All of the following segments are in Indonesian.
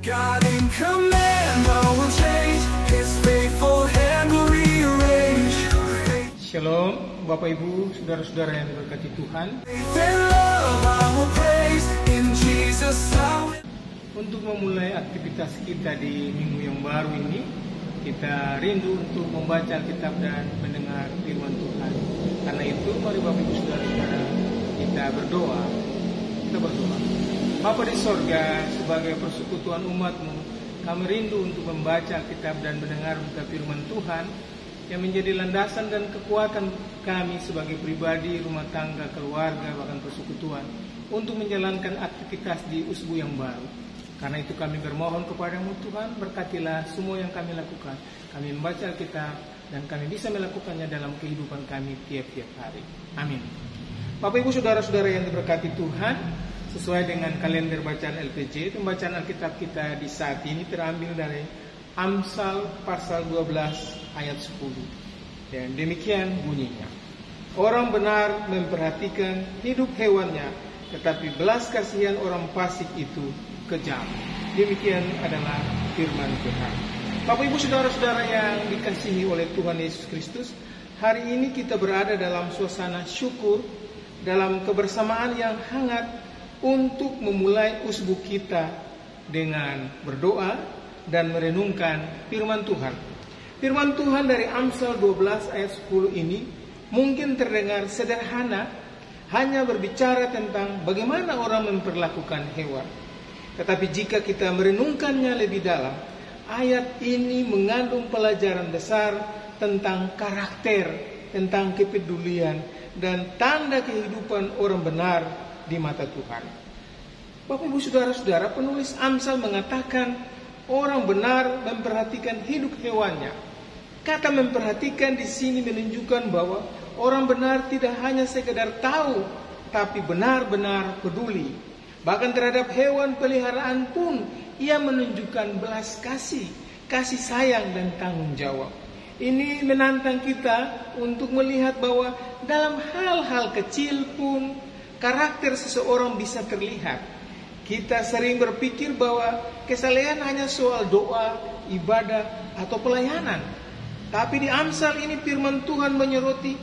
God in command, no will change. His faithful hand will rearrange. Shalom, Bapak Ibu, saudara-saudara yang diberkati Tuhan. Faith and love I will praise. In Jesus I will. Untuk memulai aktivitas kita di minggu yang baru ini, kita rindu untuk membaca Alkitab dan mendengar firman Tuhan. Karena itu, mari Bapak Ibu saudara-saudara, kita berdoa. Bapa di sorga, sebagai persekutuan umat-Mu, kami rindu untuk membaca Alkitab dan mendengar buka firman Tuhan yang menjadi landasan dan kekuatan kami sebagai pribadi, rumah tangga, keluarga, bahkan persekutuan untuk menjalankan aktivitas di usbu yang baru. Karena itu kami bermohon kepada-Mu Tuhan, berkatilah semua yang kami lakukan. Kami membaca Alkitab dan kami bisa melakukannya dalam kehidupan kami tiap-tiap hari. Amin. Bapak Ibu saudara-saudara yang diberkati Tuhan, sesuai dengan kalender bacaan LPJ, pembacaan Alkitab kita di saat ini terambil dari Amsal pasal 12 ayat 10. Dan demikian bunyinya. Orang benar memperhatikan hidup hewannya, tetapi belas kasihan orang fasik itu kejam. Demikian adalah firman Tuhan. Bapak Ibu saudara-saudara yang dikasihi oleh Tuhan Yesus Kristus, hari ini kita berada dalam suasana syukur, dalam kebersamaan yang hangat untuk memulai usbu kita dengan berdoa dan merenungkan firman Tuhan. Firman Tuhan dari Amsal 12 ayat 10 ini mungkin terdengar sederhana, hanya berbicara tentang bagaimana orang memperlakukan hewan. Tetapi jika kita merenungkannya lebih dalam, ayat ini mengandung pelajaran besar tentang karakter, tentang kepedulian, dan tanda kehidupan orang benar di mata Tuhan. Bapak Ibu saudara-saudara, penulis Amsal mengatakan orang benar memperhatikan hidup hewannya. Kata memperhatikan di sini menunjukkan bahwa orang benar tidak hanya sekedar tahu, tapi benar-benar peduli. Bahkan terhadap hewan peliharaan pun ia menunjukkan belas kasih, kasih sayang dan tanggung jawab. Ini menantang kita untuk melihat bahwa dalam hal-hal kecil pun karakter seseorang bisa terlihat. Kita sering berpikir bahwa kesalehan hanya soal doa, ibadah, atau pelayanan. Tapi di Amsal ini firman Tuhan menyoroti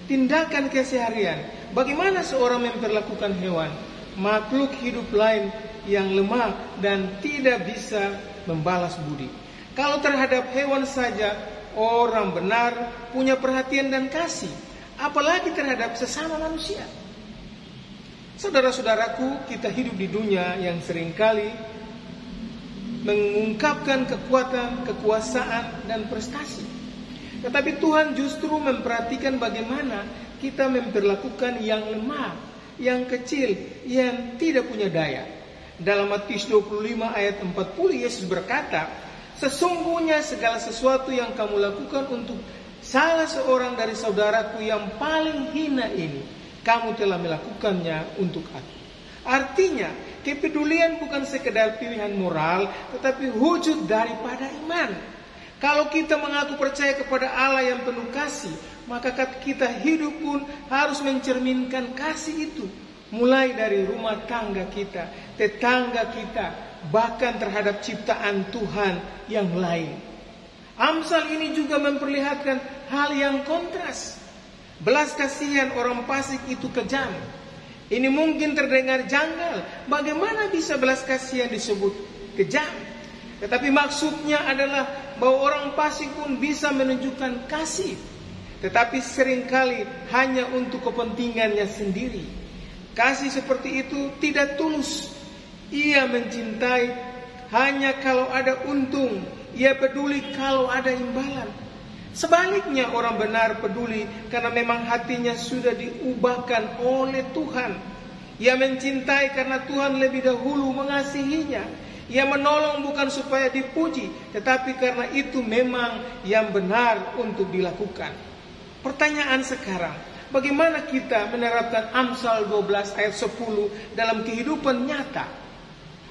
tindakan keseharian. Bagaimana seorang memperlakukan hewan, makhluk hidup lain yang lemah dan tidak bisa membalas budi. Kalau terhadap hewan saja orang benar punya perhatian dan kasih, apalagi terhadap sesama manusia. Saudara-saudaraku, kita hidup di dunia yang seringkali mengungkapkan kekuatan, kekuasaan, dan prestasi. Tetapi Tuhan justru memperhatikan bagaimana kita memperlakukan yang lemah, yang kecil, yang tidak punya daya. Dalam Matius 25 ayat 40, Yesus berkata, sesungguhnya segala sesuatu yang kamu lakukan untuk salah seorang dari saudaraku yang paling hina ini, kamu telah melakukannya untuk aku. Artinya, kepedulian bukan sekedar pilihan moral, tetapi wujud daripada iman. Kalau kita mengaku percaya kepada Allah yang penuh kasih, maka kita hidup pun harus mencerminkan kasih itu. Mulai dari rumah tangga kita, tetangga kita, bahkan terhadap ciptaan Tuhan yang lain. Amsal ini juga memperlihatkan hal yang kontras. Belas kasihan orang fasik itu kejam. Ini mungkin terdengar janggal. Bagaimana bisa belas kasihan disebut kejam? Tetapi maksudnya adalah bahwa orang fasik pun bisa menunjukkan kasih, tetapi seringkali hanya untuk kepentingannya sendiri. Kasih seperti itu tidak tulus. Ia mencintai hanya kalau ada untung. Ia peduli kalau ada imbalan. Sebaliknya orang benar peduli karena memang hatinya sudah diubahkan oleh Tuhan. Ia mencintai karena Tuhan lebih dahulu mengasihinya. Ia menolong bukan supaya dipuji, tetapi karena itu memang yang benar untuk dilakukan. Pertanyaan sekarang, bagaimana kita menerapkan Amsal 12 ayat 10 dalam kehidupan nyata?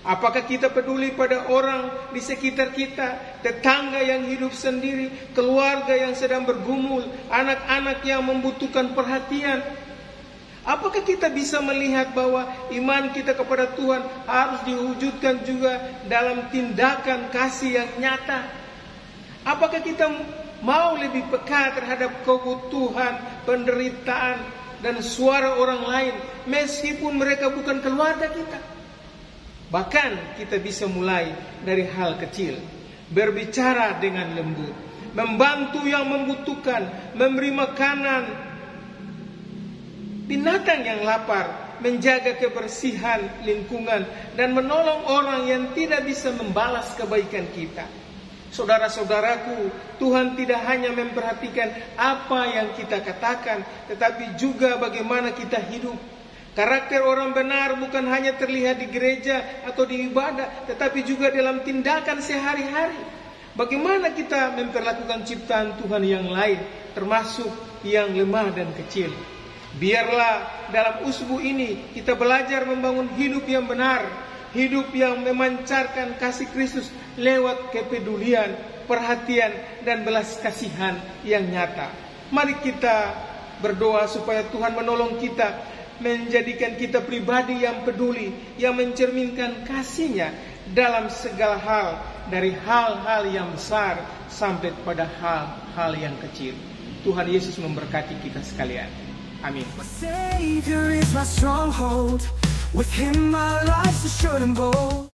Apakah kita peduli pada orang di sekitar kita, tetangga yang hidup sendiri, keluarga yang sedang bergumul, anak-anak yang membutuhkan perhatian? Apakah kita bisa melihat bahwa iman kita kepada Tuhan harus diwujudkan juga dalam tindakan kasih yang nyata? Apakah kita mau lebih peka terhadap kebutuhan, penderitaan, dan suara orang lain meskipun mereka bukan keluarga kita? Bahkan kita bisa mulai dari hal kecil, berbicara dengan lembut, membantu yang membutuhkan, memberi makanan binatang yang lapar, menjaga kebersihan lingkungan, dan menolong orang yang tidak bisa membalas kebaikan kita. Saudara-saudaraku, Tuhan tidak hanya memperhatikan apa yang kita katakan, tetapi juga bagaimana kita hidup. Karakter orang benar bukan hanya terlihat di gereja atau di ibadah, tetapi juga dalam tindakan sehari-hari. Bagaimana kita memperlakukan ciptaan Tuhan yang lain, termasuk yang lemah dan kecil. Biarlah dalam usbu ini kita belajar membangun hidup yang benar, hidup yang memancarkan kasih Kristus lewat kepedulian, perhatian, dan belas kasihan yang nyata. Mari kita berdoa supaya Tuhan menolong kita, menjadikan kita pribadi yang peduli, yang mencerminkan kasih-Nya dalam segala hal, dari hal-hal yang besar sampai pada hal-hal yang kecil. Tuhan Yesus memberkati kita sekalian. Amin. My Savior is my stronghold. With Him my life's assured and bold.